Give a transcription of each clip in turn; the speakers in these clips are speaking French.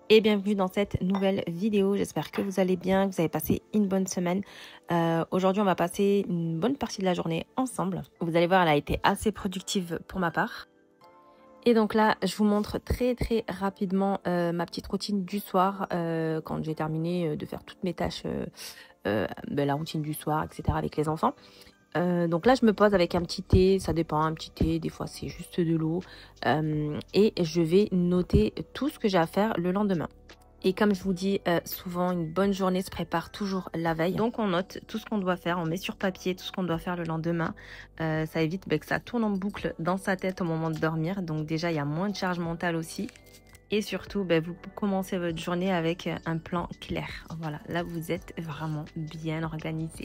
Et bienvenue dans cette nouvelle vidéo. J'espère que vous allez bien, que vous avez passé une bonne semaine. Aujourd'hui, on va passer une bonne partie de la journée ensemble. Vous allez voir, elle a été assez productive pour ma part. Et donc là, je vous montre très rapidement ma petite routine du soir quand j'ai terminé de faire toutes mes tâches, la routine du soir, etc. avec les enfants. Donc là, je me pose avec un petit thé, ça dépend, un petit thé, des fois c'est juste de l'eau. Et je vais noter tout ce que j'ai à faire le lendemain. Et comme je vous dis souvent, une bonne journée se prépare toujours la veille. Donc on note tout ce qu'on doit faire, on met sur papier tout ce qu'on doit faire le lendemain. Ça évite que ça tourne en boucle dans sa tête au moment de dormir. Donc déjà, il y a moins de charge mentale aussi. Et surtout, vous commencez votre journée avec un plan clair. Voilà, là vous êtes vraiment bien organisé.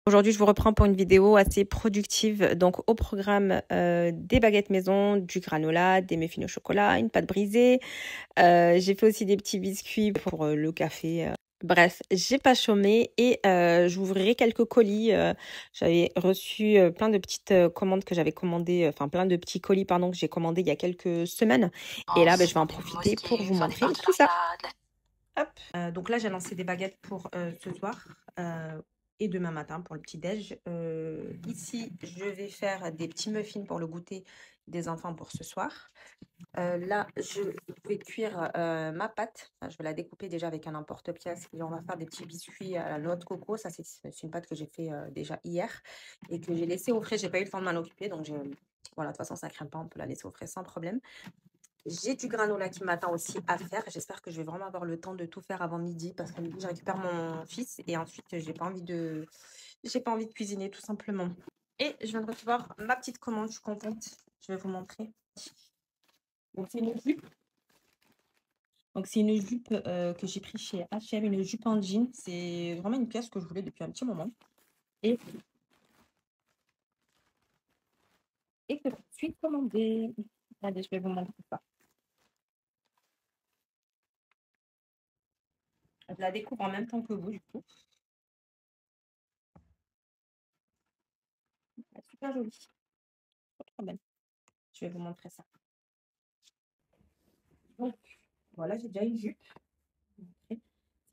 Aujourd'hui, je vous reprends pour une vidéo assez productive. Donc, au programme, des baguettes maison, du granola, des muffins au chocolat, une pâte brisée. J'ai fait aussi des petits biscuits pour le café. Bref, j'ai pas chômé et j'ouvrirai quelques colis. J'avais reçu plein de petites commandes que j'avais commandées, enfin plein de petits colis, pardon, que j'ai commandés il y a quelques semaines. Et là, je vais en profiter pour vous montrer tout ça. Hop. Donc là, j'ai lancé des baguettes pour ce soir et demain matin pour le petit-déj. Ici, je vais faire des petits muffins pour le goûter des enfants pour ce soir. Là, je vais cuire ma pâte. Enfin, je vais la découper déjà avec un emporte-pièce. Et on va faire des petits biscuits à la noix de coco. Ça, c'est une pâte que j'ai fait déjà hier et que j'ai laissée au frais. J'ai pas eu le temps de m'en occuper. Donc, voilà, de toute façon, ça ne crème pas. On peut la laisser au frais sans problème. J'ai du granola qui m'attend aussi à faire. J'espère que je vais vraiment avoir le temps de tout faire avant midi parce qu'à midi, je récupère mon fils et ensuite, j'ai pas envie de cuisiner tout simplement. Et je viens de recevoir ma petite commande. Je suis contente. Je vais vous montrer. Donc, c'est une jupe. Donc, c'est une jupe que j'ai pris chez H&M, une jupe en jean. C'est vraiment une pièce que je voulais depuis un petit moment. Et que je suis commandée. Allez, je vais vous montrer ça. Je la découvre en même temps que vous, du coup. Elle est super jolie. Trop belle. Je vais vous montrer ça. Donc, voilà, j'ai déjà une jupe. C'est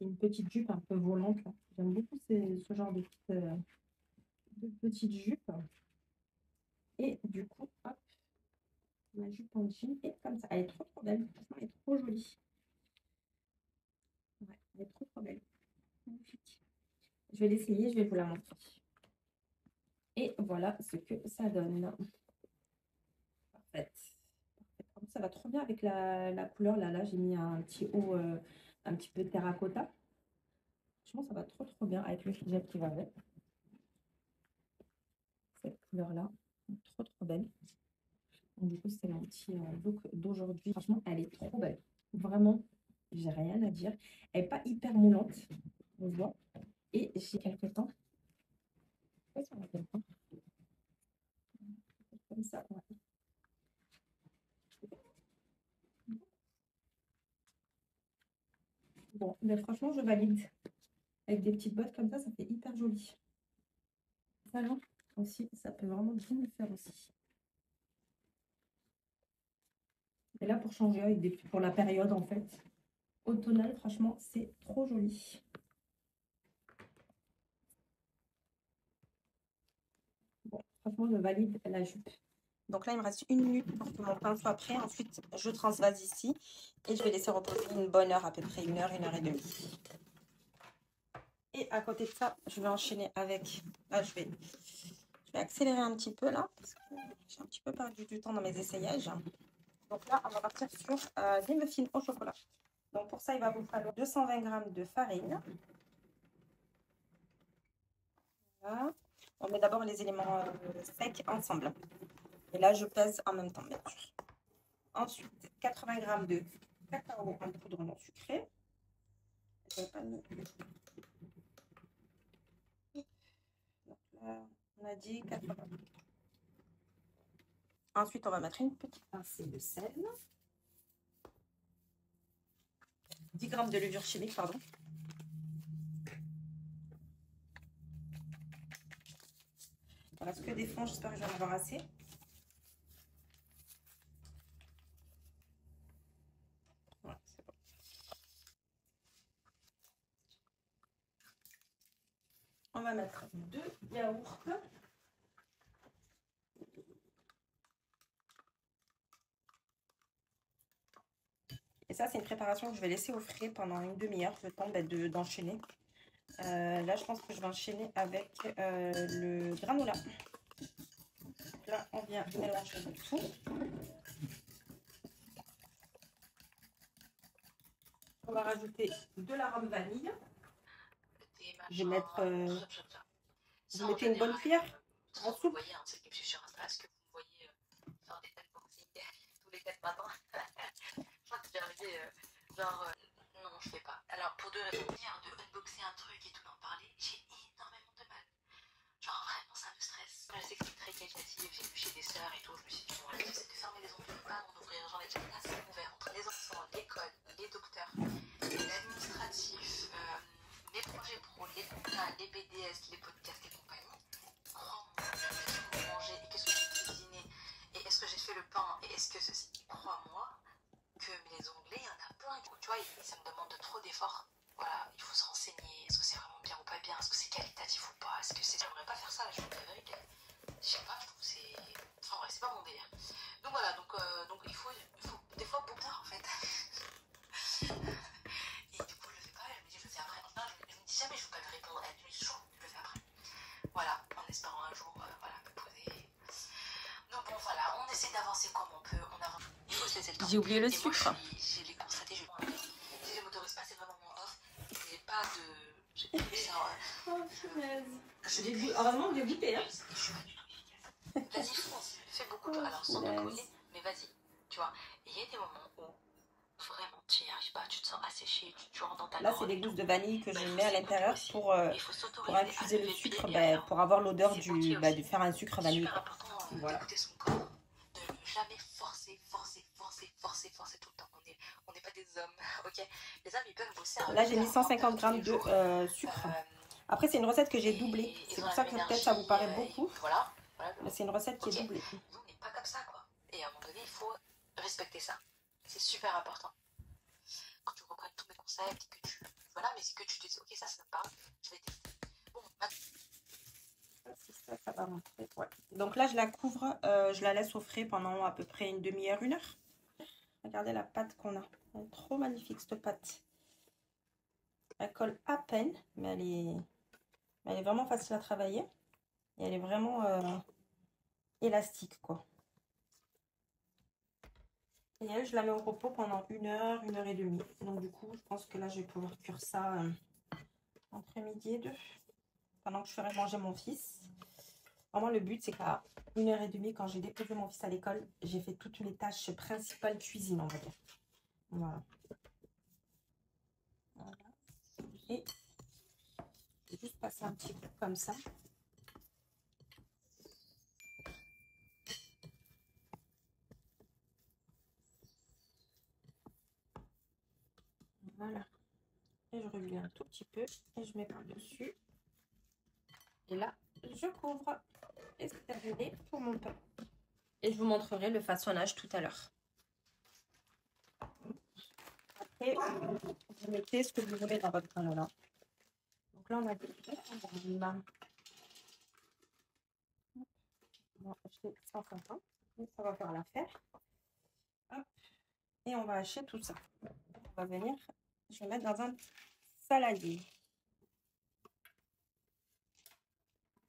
une petite jupe un peu volante. J'aime beaucoup ce genre de petite jupe. Et du coup, hop, ma jupe en jean est comme ça. Elle est trop belle. Franchement, elle est trop jolie. Ouais, elle est trop belle. Magnifique. Je vais l'essayer, je vais vous la montrer. Et voilà ce que ça donne. Parfait. Ça va trop bien avec la couleur. Là, j'ai mis un petit haut, un petit peu terracotta. Franchement, ça va trop bien avec le hijab qui va avec. Cette couleur-là, trop belle. Donc, du coup, c'est mon petit look d'aujourd'hui. Franchement, elle est trop belle. Vraiment, j'ai rien à dire. Elle n'est pas hyper moulante, on voit. Et j'ai quelques temps. Comme ça, ouais. Bon, mais franchement, je valide. Avec des petites bottes comme ça fait hyper joli. Ça, là, aussi, ça peut vraiment bien le faire aussi. Et là, pour changer, pour la période, en fait, automnal, franchement, c'est trop joli. Bon, franchement, je valide la jupe. Donc là, il me reste 1 minute pour que mon pain soit prêt. Ensuite, je transvase ici et je vais laisser reposer une bonne heure, à peu près 1 heure et demie. Et à côté de ça, je vais enchaîner avec... Là, je vais accélérer un petit peu là, parce que j'ai un petit peu perdu du temps dans mes essayages. Donc là, on va partir sur des muffins au chocolat. Donc pour ça, il va vous falloir 220 g de farine. Voilà. On met d'abord les éléments secs ensemble. Et là, je pèse en même temps, bien sûr. Ensuite, 80 g de cacao en poudre non sucrée. Donc là, on a dit 80. Ensuite, on va mettre une petite pincée de sel. 10 g de levure chimique, pardon. Il ne reste que des fonds, j'espère que je vais en avoir assez. Voilà, c'est bon. On va mettre 2 yaourts. Et ça, c'est une préparation que je vais laisser au frais pendant une demi-heure, le temps d'enchaîner. Là, je pense que je vais enchaîner avec le granola. Là, on vient mélanger le tout. On va rajouter de l'arôme vanille. Je vais mettre... vous mettez une bonne cuillère en soupe. Vous voyez, ceux qui me suivent sur Insta, est-ce que vous me voyez faire des unboxing tous les 4 matins? Je crois que j'ai arrivé genre... non, je fais pas. Alors, pour 2 raisons. De unboxer un truc et tout, d'en parler, j'ai énormément de mal. Genre, vraiment, ça me stresse. Je sais que c'est très qualitatif, j'ai vu chez des sœurs et tout. Je me suis dit, bon, le truc, c'est de fermer les ongles, pas d'en ouvrir. Genre, les trucs là, c'est ouvert entre les enfants, l'école, les docteurs, l'administratif, mes projets pro, les comptas, les BDS, les podcasts et compagnie. Crois-moi, qu'est-ce que j'ai mangé et qu'est-ce que j'ai cuisiné et est-ce que j'ai fait le pain et est-ce que ceci, crois-moi, que les onglets, il y en a plein. Tu vois, ça me demande trop d'efforts. Voilà, il faut se renseigner. Est-ce que c'est vraiment bien ou pas bien? Est-ce que c'est qualitatif ou pas? Est-ce que c'est... J'aimerais pas faire ça, je vous la vérité. Je sais pas, je trouve que c'est... Enfin bref, c'est pas mon délire. Donc voilà, donc il faut des fois beaucoup en fait. Et du coup, je le fais pas, je me dis, je le fais après. Non, je me dis jamais, je veux pas lui répondre. Elle me dit, chaud, je le fais après. Voilà, en espérant un jour, voilà, me poser. Donc bon, voilà, on essaie d'avancer comme on peut. On avance. Il faut se laisser le temps. J'ai oublié le sucre. Moi, je l'ai constaté, si je ne m'autorise pas, c'est vraiment mon off. J'ai pas de... J'ai plus ça. Oh, punaise. Heureusement que j'ai bipé, hein. Vas-y, fonce. Fais beaucoup de... Alors, sans te coller, mais vas-y. Tu vois. Et il y a des moments où vraiment tu n'y arrives pas, tu te sens asséché, tu rentres dans ta... Là, c'est des gousses de vanille que je mets à l'intérieur pour infuser le sucre, pour avoir l'odeur de faire un sucre vanille. C'est important d'écouter son corps, de ne jamais forcer tout le temps. On n'est pas des hommes, ok? Les hommes, ils peuvent bosser. Là, j'ai mis 150 g de sucre. Après, c'est une recette que j'ai doublée. C'est pour ça que peut-être ça vous paraît beaucoup. Voilà. Mais c'est une recette qui est doublée. Nous, on n'est pas comme ça, quoi. Et à un moment donné, il faut respecter ça. C'est super important. Quand tu reprends tous mes concepts et que tu... Voilà, mais c'est que tu te dis, ok, ça me parle, je vais tester. Bon, ça va rentrer. Ouais. Donc là, je la couvre, je la laisse au frais pendant à peu près une demi-heure, 1 heure. Regardez la pâte qu'on a. Elle est trop magnifique, cette pâte. Elle colle à peine, mais elle est vraiment facile à travailler. Et elle est vraiment élastique, quoi. Et elle, je la mets au repos pendant 1 heure, 1 heure et demie. Donc du coup, je pense que là, je vais pouvoir cuire ça entre midi et 2. Pendant que je ferai manger mon fils. Vraiment, le but, c'est qu'à 1 heure et demie, quand j'ai déposé mon fils à l'école, j'ai fait toutes mes tâches principales cuisine, on va dire. Voilà. Voilà. Et je vais juste passer un petit coup comme ça. Voilà. Et je relie un tout petit peu et je mets par-dessus. Et là, je couvre. Et c'est terminé pour mon pain. Et je vous montrerai le façonnage tout à l'heure. après, vous mettez ce que vous voulez dans votre granola. Donc là, on a des grammes. On va acheter 150. Ça va faire l'affaire. Hop. Et on va hacher tout ça. On va venir, je vais mettre dans un saladier.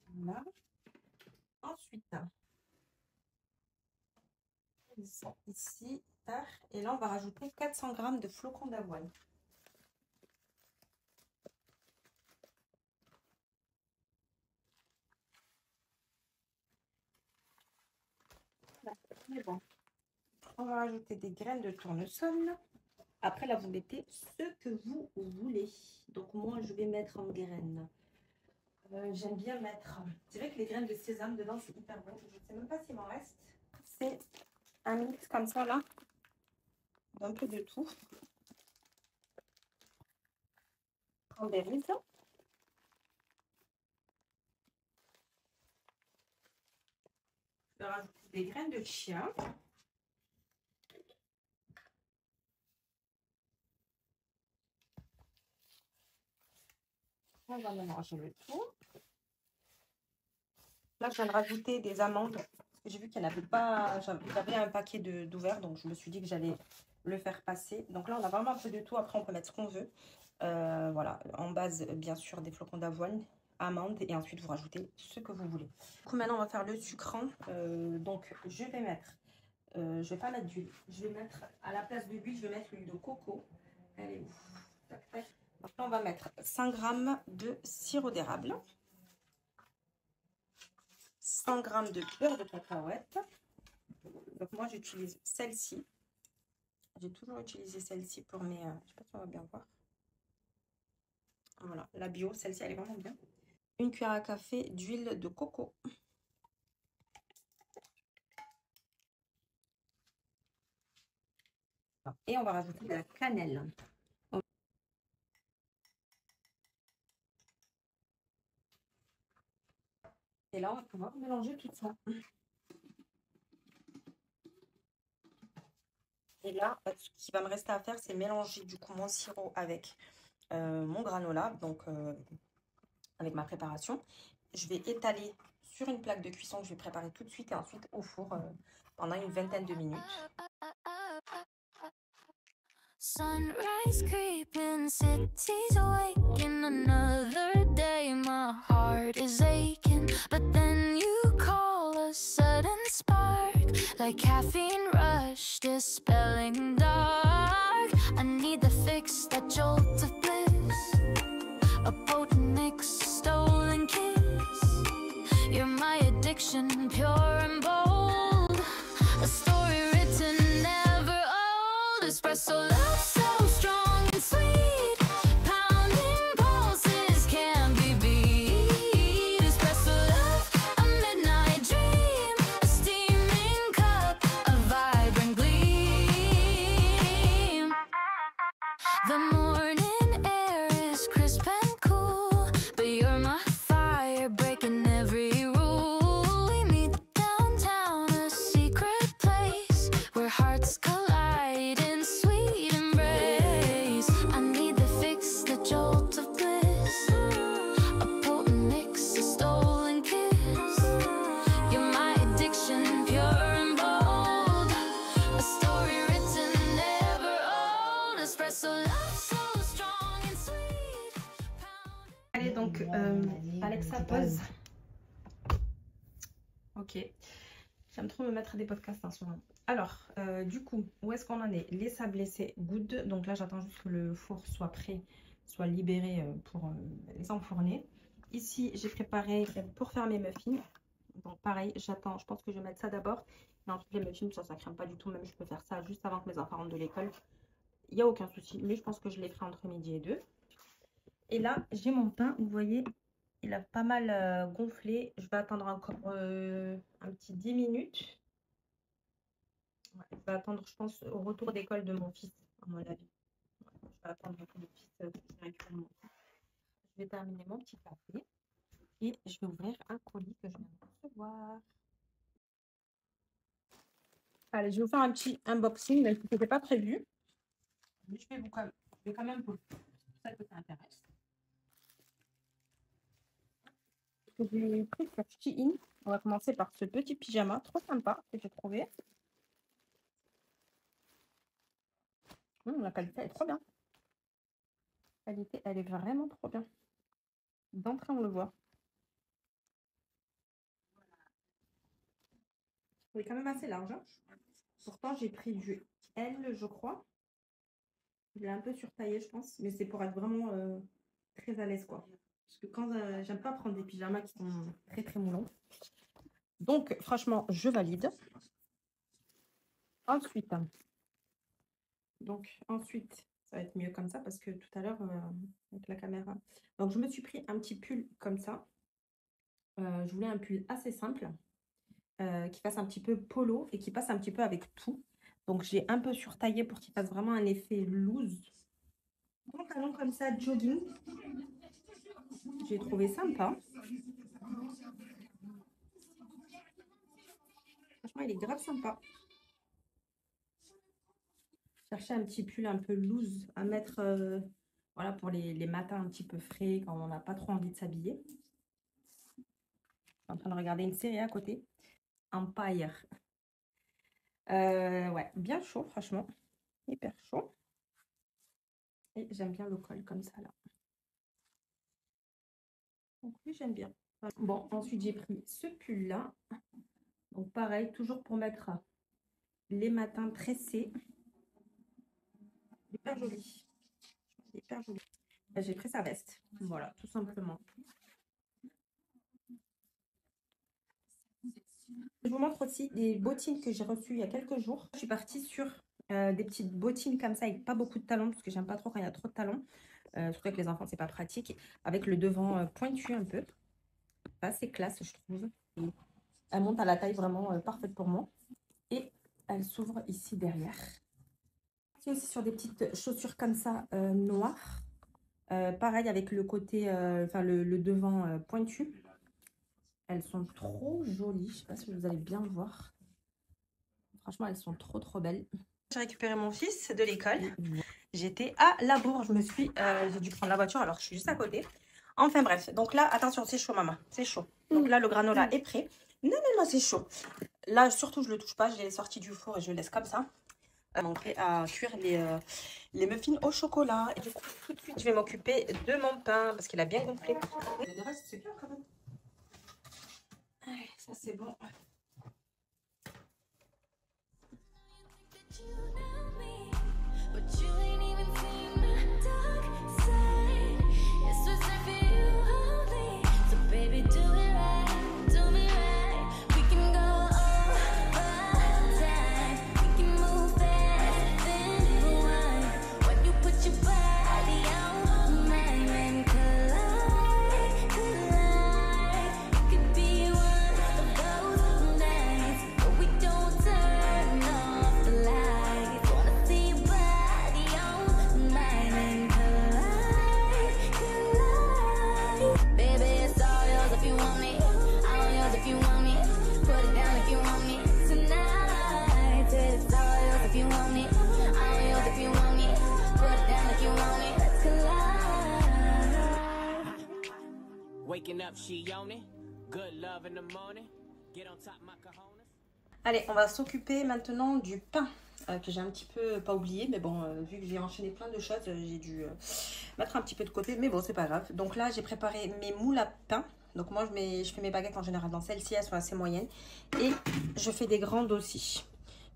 Voilà. Ensuite, ici, et là, on va rajouter 400 g de flocons d'avoine. Mais bon. On va rajouter des graines de tournesol. Après, là, vous mettez ce que vous voulez. Donc, moi, je vais mettre en graines. J'aime bien mettre... C'est vrai que les graines de sésame dedans, c'est hyper bon. Je ne sais même pas s'il m'en reste. C'est un mix comme ça, là. D'un peu de tout. Cranberries. Je vais rajouter des graines de chia. On va mélanger le tout. Là, je viens de rajouter des amandes. J'ai vu qu'il n'y en avait pas. J'avais un paquet d'ouverts, donc je me suis dit que j'allais le faire passer. Donc là, on a vraiment un peu de tout. Après, on peut mettre ce qu'on veut. Voilà, en base, bien sûr, des flocons d'avoine, amandes, et ensuite, vous rajoutez ce que vous voulez. Du coup, maintenant, on va faire le sucrant. Donc, je vais mettre... je vais pas mettre d'huile. Je vais mettre, à la place de l'huile, je vais mettre l'huile de coco. Elle est où? Tac, tac. Donc là, on va mettre 100 g de sirop d'érable. 100 g de beurre de cacahuète. Donc moi, j'utilise celle-ci. J'ai toujours utilisé celle-ci pour mes... je sais pas si on va bien voir. Voilà, la bio, celle-ci, elle est vraiment bien. Une cuillère à café d'huile de coco. Et on va rajouter de la cannelle. Et là, on va pouvoir mélanger tout ça. Et là, ce qui va me rester à faire, c'est mélanger du coup mon sirop avec mon granola, donc avec ma préparation. Je vais étaler sur une plaque de cuisson que je vais préparer tout de suite et ensuite au four pendant une vingtaine de minutes. Sunrise creeping, cities awaken, another day, my heart is aching. But then you call a sudden spark, like caffeine rush, dispelling dark. I need the fix, that jolt of bliss, a potent mix, stolen kiss. You're my addiction, pure and bold, a story written, never old. Espresso love so strong and sweet, pounding pulses can't be beat. Espresso love, a midnight dream, a steaming cup, a vibrant gleam. The morning air is crisp and cool, but you're my fire, breaking every rule. We meet downtown, a secret place where hearts collide in sweet embrace. I need the fix, the jolt of bliss, a potent mix, a stolen kiss. You're my addiction, pure and bold, a story written, never old. Espresso love so strong and sweet. Allez, donc, Alexa, pause. Ok. J'aime trop me mettre des podcasts en ce moment. Alors, du coup, où est-ce qu'on en est? Les sablés, c'est good. Donc là, j'attends juste que le four soit prêt, soit libéré pour les enfourner. Ici, j'ai préparé pour faire mes muffins. Donc pareil, j'attends. Je pense que je vais mettre ça d'abord. Et ensuite, les muffins, ça craint pas du tout. Même, je peux faire ça juste avant que mes enfants rentrent de l'école. Il n'y a aucun souci. Mais je pense que je les ferai entre midi et 2. Et là, j'ai mon pain. Vous voyez, il a pas mal gonflé. Je vais attendre encore un petit 10 minutes. Ouais, je vais attendre, je pense, au retour d'école de mon fils, à mon avis. Ouais, je vais attendre que mon fils récupère mon fils. Je vais terminer mon petit café. Et je vais ouvrir un colis que je viens de recevoir. Allez, je vais vous faire un petit unboxing, mais ce n'était pas prévu. Mais je vais quand même vous ça que ça intéresse. J'ai pris sur Shein. On va commencer par ce petit pyjama trop sympa que j'ai trouvé. La qualité elle est trop bien. La qualité elle est vraiment trop bien. D'entrée on le voit. Il est quand même assez large. Pourtant j'ai pris du L je crois. Je l'ai un peu surtaillé je pense. Mais c'est pour être vraiment très à l'aise quoi. Parce que quand j'aime pas prendre des pyjamas qui sont très très moulants. Donc franchement je valide. Ensuite, ça va être mieux comme ça parce que tout à l'heure, avec la caméra. Donc, je me suis pris un petit pull comme ça. Je voulais un pull assez simple, qui fasse un petit peu polo et qui passe un petit peu avec tout. Donc, j'ai un peu surtaillé pour qu'il fasse vraiment un effet loose. Pantalon comme ça, jogging. J'ai trouvé sympa. Franchement, il est grave sympa. Chercher un petit pull un peu loose à mettre voilà, pour les matins un petit peu frais quand on n'a pas trop envie de s'habiller. Je suis en train de regarder une série à côté. Empire. Ouais, bien chaud, franchement. Hyper chaud. Et j'aime bien le col comme ça, là. Donc oui, j'aime bien. Bon, ensuite, j'ai pris ce pull-là. Donc pareil, toujours pour mettre les matins tressés. Hyper joli. Hyper joli. J'ai pris sa veste. Voilà, tout simplement. Je vous montre aussi des bottines que j'ai reçues il y a quelques jours. Je suis partie sur des petites bottines comme ça avec pas beaucoup de talons parce que j'aime pas trop quand il y a trop de talons. Surtout avec les enfants, c'est pas pratique. Avec le devant pointu un peu. Assez classe, je trouve. Et elle monte à la taille vraiment parfaite pour moi. Et elle s'ouvre ici derrière. C'est aussi sur des petites chaussures comme ça, noires. Pareil avec le côté, le devant pointu. Elles sont trop jolies. Je ne sais pas si vous allez bien voir. Franchement, elles sont trop trop belles. J'ai récupéré mon fils de l'école. J'étais à la bourre. J'ai dû prendre la voiture alors je suis juste à côté. Enfin bref. Donc là, attention, c'est chaud maman. C'est chaud. Donc là, le granola est prêt. Non, c'est chaud. Là, surtout, je ne le touche pas. Je l'ai sorti du four et je le laisse comme ça. On fait à cuire les muffins au chocolat. Et du coup, tout de suite, je vais m'occuper de mon pain parce qu'il a bien gonflé. Le reste, c'est bien quand même. Allez, ça, c'est bon. Allez, on va s'occuper maintenant du pain que j'ai un petit peu pas oublié, mais bon, vu que j'ai enchaîné plein de choses, j'ai dû mettre un petit peu de côté, mais bon, c'est pas grave. Donc là, j'ai préparé mes moules à pain. Donc moi, je fais mes baguettes en général dans celles-ci, elles sont assez moyennes. Et je fais des grandes aussi,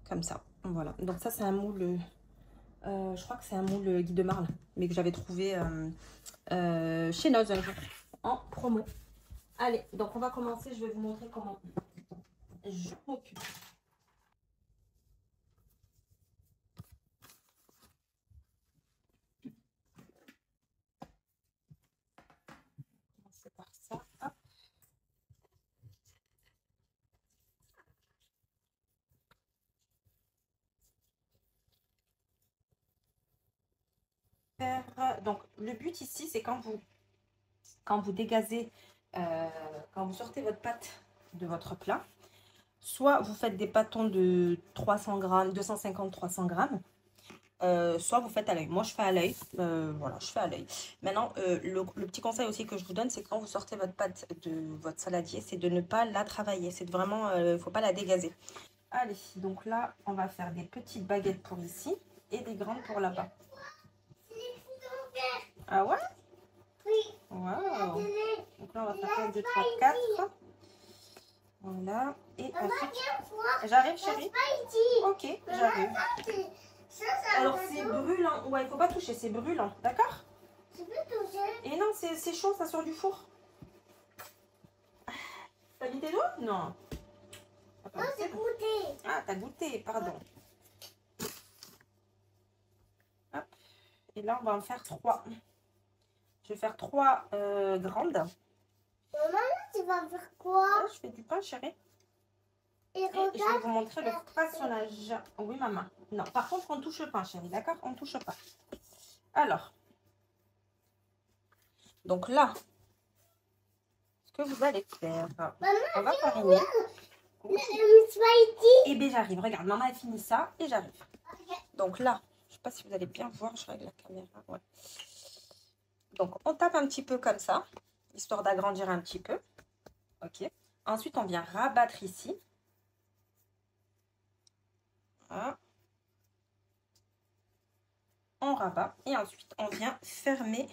comme ça. Voilà, donc ça, c'est un moule, je crois que c'est un moule Guy de Marle, mais que j'avais trouvé chez Noz un jour, en promo. Allez, donc on va commencer, je vais vous montrer comment je m'occupe. Commencer par ça. Hop. Donc le but ici, c'est quand vous dégazez, quand vous sortez votre pâte de votre plat, soit vous faites des pâtons de 300 grammes, 250-300 grammes, soit vous faites à l'œil. Moi, je fais à l'œil. Voilà, je fais à l'œil. Maintenant, le petit conseil aussi que je vous donne, c'est quand vous sortez votre pâte de votre saladier, c'est de ne pas la travailler. C'est vraiment, il ne faut pas la dégazer. Allez, donc là, on va faire des petites baguettes pour ici et des grandes pour là-bas. Ah ouais? Oui. Waouh. Donc là, on va faire 1, 2, 3, 4. Voilà. Et ensuite, j'arrive, chérie. Ok, j'arrive. Alors, c'est brûlant. Ouais, il faut pas toucher, c'est brûlant. D'accord? Tu peux toucher? Et non, c'est chaud, ça sort du four. T'as mis tes doigts? Non. Non, c'est goûté. Ah, t'as goûté, pardon. Hop. Et là, on va en faire 3. Je vais faire 3 grandes. Maman, tu vas faire quoi? Là, je fais du pain, chérie. Et Et je vais vous montrer le façonnage. Oui, maman. Non, par contre, on ne touche pas, chérie, d'accord? On ne touche pas. Alors. Donc là, ce que vous allez faire, maman, on va fariner. Et bien, j'arrive. Regarde, maman a fini ça et j'arrive. Donc là, je ne sais pas si vous allez bien voir, je règle la caméra. Ouais. Donc, on tape un petit peu comme ça, histoire d'agrandir un petit peu. Ok. Ensuite, on vient rabattre ici. Voilà. On rabat et ensuite, on vient fermer,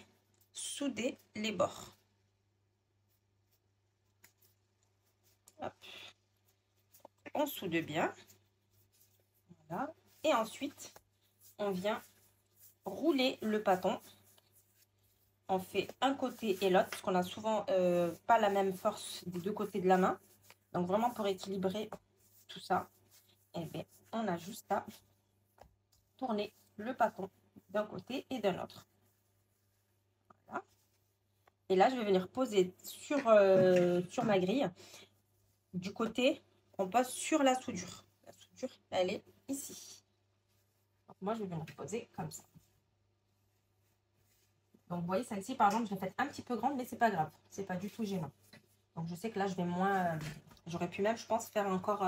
souder les bords. Hop. On soude bien. Voilà. Et ensuite, on vient rouler le pâton. On fait un côté et l'autre, parce qu'on a souvent pas la même force des deux côtés de la main. Donc vraiment pour équilibrer tout ça, et bien, on a juste à tourner le pâton d'un côté et d'un autre. Voilà. Et là, je vais venir poser sur ma grille. Du côté, on pose sur la soudure. La soudure, elle est ici. Donc moi, je vais venir poser comme ça. Donc, vous voyez, celle-ci, par exemple, je l'ai faite un petit peu grande, mais c'est pas grave. C'est pas du tout gênant. Donc, je sais que là, je vais moins... J'aurais pu même, je pense, faire encore...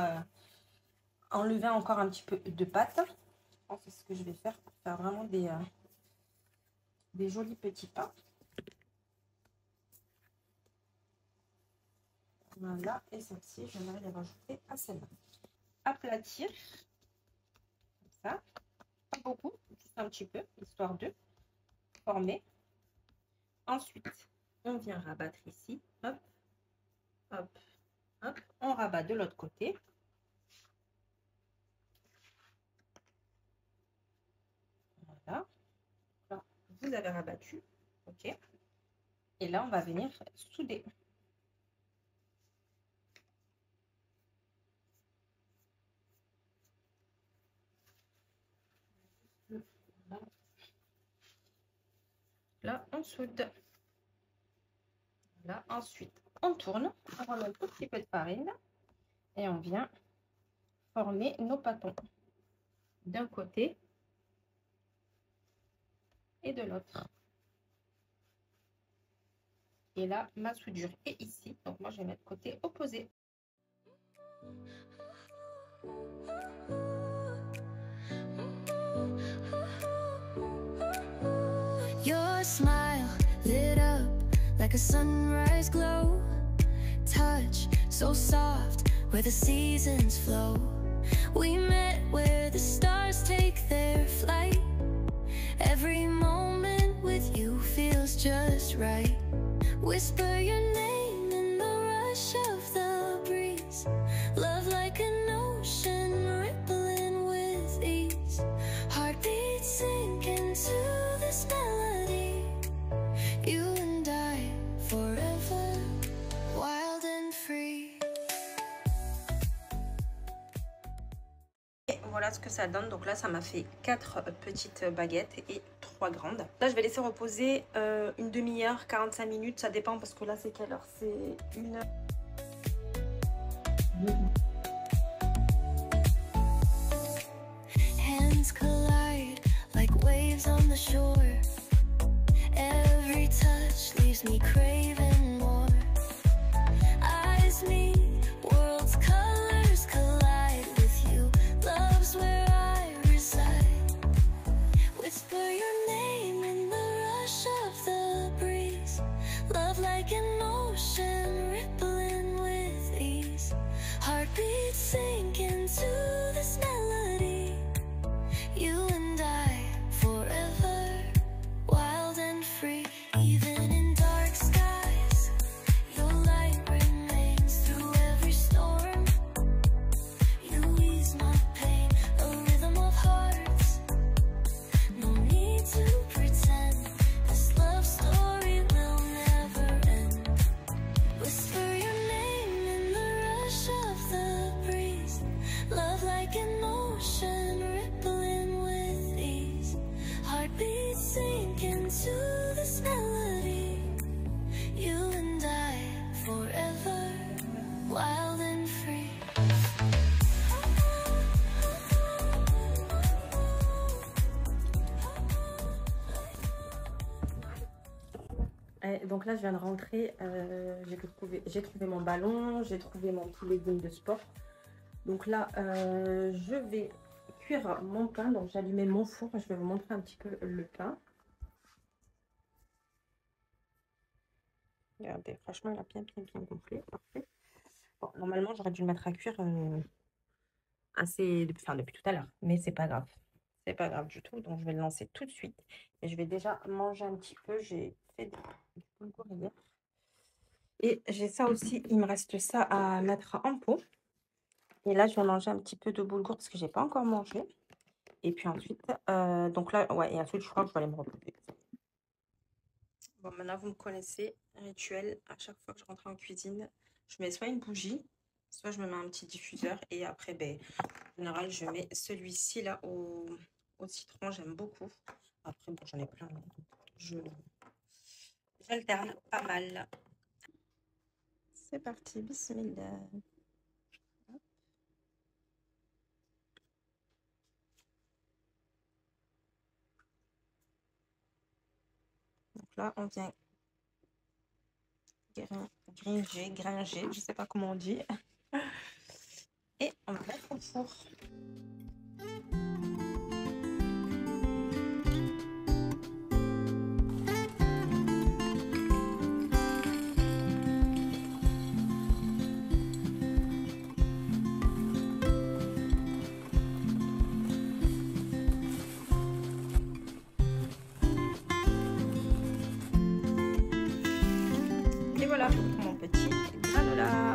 enlever encore un petit peu de pâte. Je pense que c'est ce que je vais faire pour faire vraiment des jolis petits pains. Voilà. Et celle-ci, je vais les rajouter à celle-là. Aplatir. Comme ça. Pas beaucoup, juste un petit peu, histoire de former. Ensuite, on vient rabattre ici. Hop, hop, hop. On rabat de l'autre côté. Voilà. Là, vous avez rabattu. OK. Et là, on va venir souder. Là, on soude. Là, ensuite, on tourne. On met un tout petit peu de farine. Et on vient former nos pâtons. D'un côté et de l'autre. Et là, ma soudure est ici. Donc, moi, je vais mettre côté opposé. Your smile lit up like a sunrise glow. Touch so soft where the seasons flow. We met where the stars take their flight. Every moment with you feels just right. Whisper your name in the rush of the breeze. Love like an ocean rippling with ease. Heartbeats sink into this melody. You and I forever, wild and free. Et voilà ce que ça donne. Donc là, ça m'a fait 4 petites baguettes et 3 grandes. Là, je vais laisser reposer une demi-heure, 45 minutes. Ça dépend parce que là, c'est quelle heure? C'est 1 heure. Hands collide like waves on the shore. Every touch leaves me craving more. Eyes meet, worlds colors collide with you. Love's where I reside. into this melody. You and I, forever, wild and free. Even in dark skies, your light remains through every storm. You ease my pain, a rhythm of hearts. No need to pretend, this love story will never end. Whisper your name in the rush of the breeze. Love like an ocean, rippling with ease. Heartbeats sink into this melody. You and I, forever, wild and free. Donc là, je viens de rentrer. J'ai trouvé mon ballon, j'ai trouvé mon petit legging de sport. Donc là, je vais cuire mon pain. Donc j'ai allumé mon four. Je vais vous montrer un petit peu le pain. Regardez, franchement, il a bien gonflé. Parfait. Bon, normalement, j'aurais dû le mettre à cuire depuis tout à l'heure. Mais c'est pas grave. C'est pas grave du tout. Donc je vais le lancer tout de suite. Et je vais déjà manger un petit peu. J'ai fait du boulgour hier. Et j'ai ça aussi. Il me reste ça à mettre en pot. Et là, je vais manger un petit peu de boulgour parce que j'ai pas encore mangé. Et puis ensuite, donc là, ouais, et ensuite, je crois que je vais aller me reposer. Bon, maintenant, vous me connaissez, rituel. À chaque fois que je rentre en cuisine, je mets soit une bougie, soit je me mets un petit diffuseur. Et après, ben, en général, je mets celui-ci là au citron. J'aime beaucoup. Après, bon, j'en ai plein. J'alterne pas mal. C'est parti, bismillah. Donc là, on vient gringer, je sais pas comment on dit. Et on va mettre au four. Et voilà pour mon petit granola.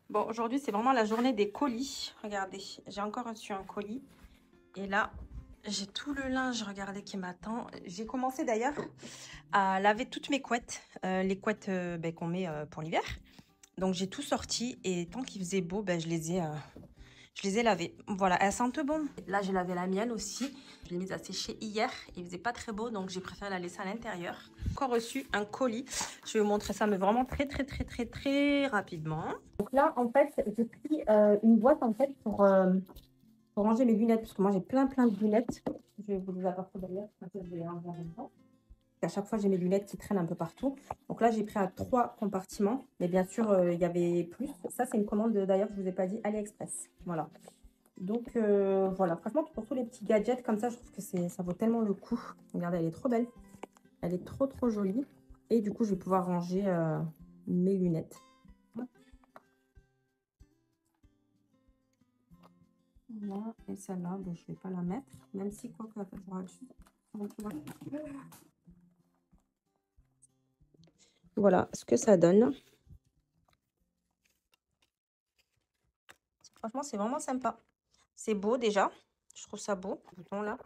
Bon, aujourd'hui, c'est vraiment la journée des colis. Regardez, j'ai encore reçu un colis. Et là, j'ai tout le linge, regardez, qui m'attend. J'ai commencé d'ailleurs à laver toutes mes couettes. Les couettes ben, qu'on met pour l'hiver. Donc, j'ai tout sorti. Et tant qu'il faisait beau, ben, je les ai lavées. Voilà, elles sentent bon. Là, j'ai lavé la mienne aussi. Je l'ai mise à sécher hier. Il faisait pas très beau, donc j'ai préféré la laisser à l'intérieur. Encore reçu un colis. Je vais vous montrer ça, mais vraiment très rapidement. Donc là, en fait, j'ai pris une boîte en fait pour ranger mes lunettes, parce que moi j'ai plein de lunettes. Je vais vous les apporter d'ailleurs. Je vais les ranger en même temps. À chaque fois, j'ai mes lunettes qui traînent un peu partout. Donc là, j'ai pris à 3 compartiments. Mais bien sûr, il y avait plus. Ça, c'est une commande d'ailleurs, je ne vous ai pas dit, AliExpress. Voilà. Donc voilà, franchement, pour tous les petits gadgets comme ça, je trouve que ça vaut tellement le coup. Regardez, elle est trop belle. Elle est trop jolie. Et du coup, je vais pouvoir ranger mes lunettes. Voilà, et celle-là, bon, je ne vais pas la mettre. Même si, quoi que voilà ce que ça donne. Franchement, c'est vraiment sympa. C'est beau déjà. Je trouve ça beau. Bouton là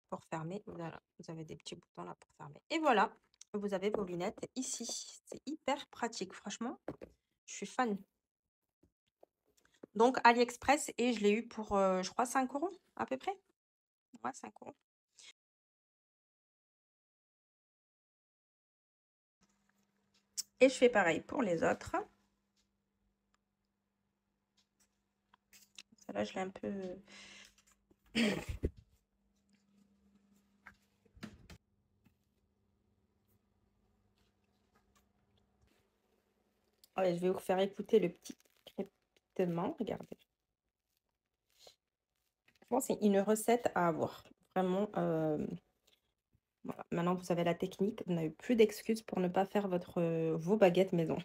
pour fermer. Voilà, vous avez des petits boutons là pour fermer. Et voilà, vous avez vos lunettes ici. C'est hyper pratique. Franchement, je suis fan. Donc, AliExpress, et je l'ai eu pour, je crois, 5 € à peu près. Ouais, 5 €. Et je fais pareil pour les autres. Celle-là, je l'ai un peu... Allez, je vais vous faire écouter le petit crépitement. Regardez. Franchement, c'est une recette à avoir. Vraiment, voilà. Maintenant, vous avez la technique. Vous n'avez plus d'excuses pour ne pas faire vos baguettes maison.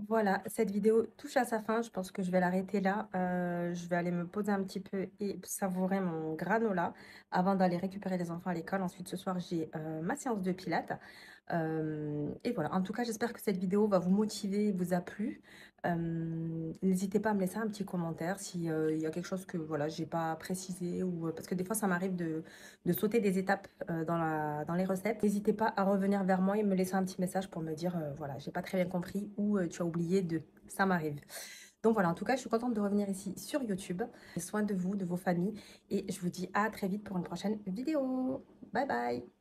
Voilà, cette vidéo touche à sa fin. Je pense que je vais l'arrêter là. Je vais aller me poser un petit peu et savourer mon granola avant d'aller récupérer les enfants à l'école. Ensuite, ce soir, j'ai ma séance de pilates. Et voilà, en tout cas, j'espère que cette vidéo va vous motiver, vous a plu. N'hésitez pas à me laisser un petit commentaire si il y a quelque chose que voilà, j'ai pas précisé ou parce que des fois, ça m'arrive de sauter des étapes dans les recettes. N'hésitez pas à revenir vers moi et me laisser un petit message pour me dire, voilà, j'ai pas très bien compris ou tu as oublié de... Ça m'arrive. Donc voilà, en tout cas, je suis contente de revenir ici sur YouTube. Prenez soin de vous, de vos familles et je vous dis à très vite pour une prochaine vidéo. Bye bye!